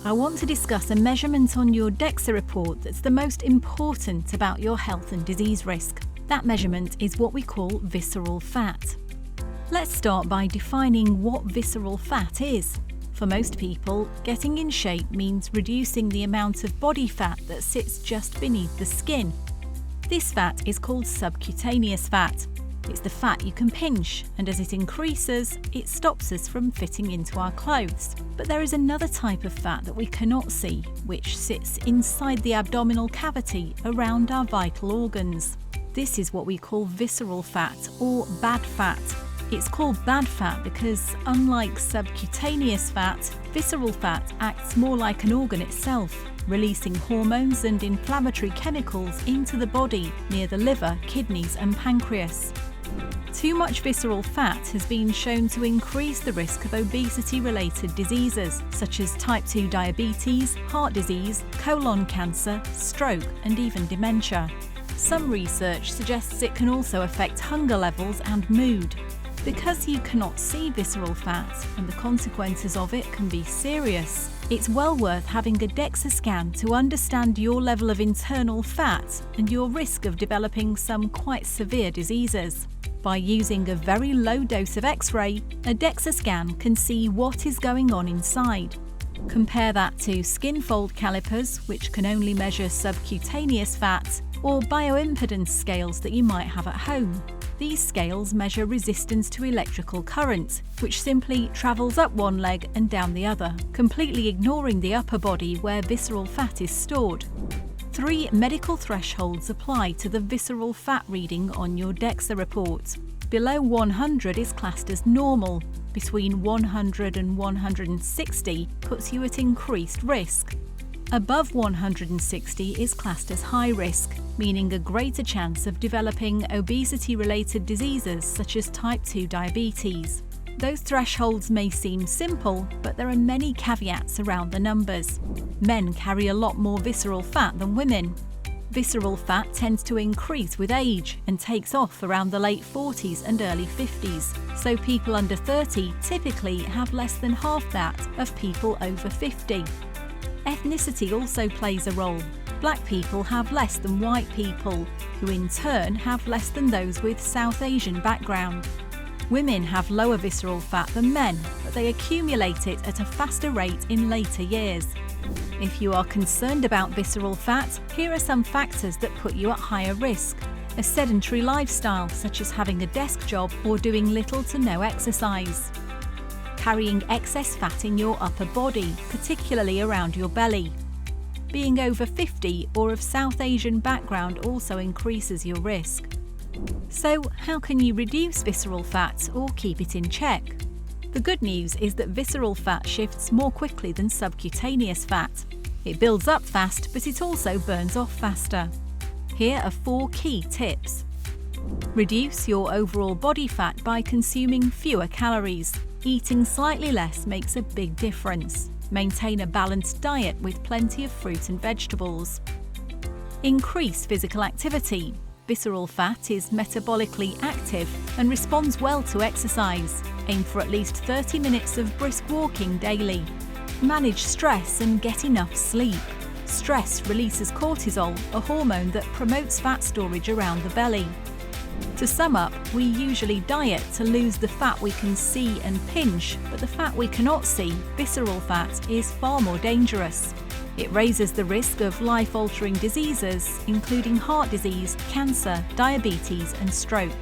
I want to discuss a measurement on your Dexa report that's the most important about your health and disease risk. That measurement is what we call visceral fat. Let's start by defining what visceral fat is. For most people, getting in shape means reducing the amount of body fat that sits just beneath the skin. This fat is called subcutaneous fat. It's the fat you can pinch, and as it increases, it stops us from fitting into our clothes. But there is another type of fat that we cannot see, which sits inside the abdominal cavity around our vital organs. This is what we call visceral fat or bad fat. It's called bad fat because, unlike subcutaneous fat, visceral fat acts more like an organ itself, releasing hormones and inflammatory chemicals into the body near the liver, kidneys and pancreas. Too much visceral fat has been shown to increase the risk of obesity-related diseases such as type 2 diabetes, heart disease, colon cancer, stroke and even dementia. Some research suggests it can also affect hunger levels and mood. Because you cannot see visceral fat and the consequences of it can be serious, it's well worth having a Dexa scan to understand your level of internal fat and your risk of developing some quite severe diseases. By using a very low dose of X-ray, a Dexa scan can see what is going on inside. Compare that to skin fold calipers, which can only measure subcutaneous fat, or bioimpedance scales that you might have at home. These scales measure resistance to electrical current, which simply travels up one leg and down the other, completely ignoring the upper body where visceral fat is stored. 3 medical thresholds apply to the visceral fat reading on your Dexa report. Below 100 is classed as normal. Between 100 and 160 puts you at increased risk. Above 160 is classed as high risk, meaning a greater chance of developing obesity-related diseases such as type 2 diabetes. Those thresholds may seem simple, but there are many caveats around the numbers. Men carry a lot more visceral fat than women. Visceral fat tends to increase with age and takes off around the late 40s and early 50s, so people under 30 typically have less than half that of people over 50. Ethnicity also plays a role. Black people have less than white people, who in turn have less than those with South Asian background. Women have lower visceral fat than men, but they accumulate it at a faster rate in later years. If you are concerned about visceral fat, here are some factors that put you at higher risk. A sedentary lifestyle, such as having a desk job or doing little to no exercise. Carrying excess fat in your upper body, particularly around your belly. Being over 50 or of South Asian background also increases your risk. So, how can you reduce visceral fat or keep it in check? The good news is that visceral fat shifts more quickly than subcutaneous fat. It builds up fast, but it also burns off faster. Here are 4 key tips. Reduce your overall body fat by consuming fewer calories. Eating slightly less makes a big difference. Maintain a balanced diet with plenty of fruit and vegetables. Increase physical activity. Visceral fat is metabolically active and responds well to exercise. Aim for at least 30 minutes of brisk walking daily. Manage stress and get enough sleep. Stress releases cortisol, a hormone that promotes fat storage around the belly. To sum up, we usually diet to lose the fat we can see and pinch, but the fat we cannot see, visceral fat, is far more dangerous. It raises the risk of life-altering diseases, including heart disease, cancer, diabetes and stroke.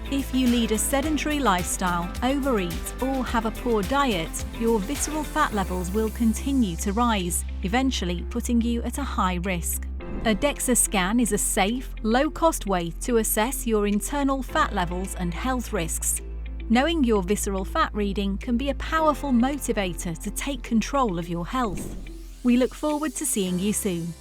If you lead a sedentary lifestyle, overeat or have a poor diet, your visceral fat levels will continue to rise, eventually putting you at a high risk. A Dexa scan is a safe, low-cost way to assess your internal fat levels and health risks. Knowing your visceral fat reading can be a powerful motivator to take control of your health. We look forward to seeing you soon.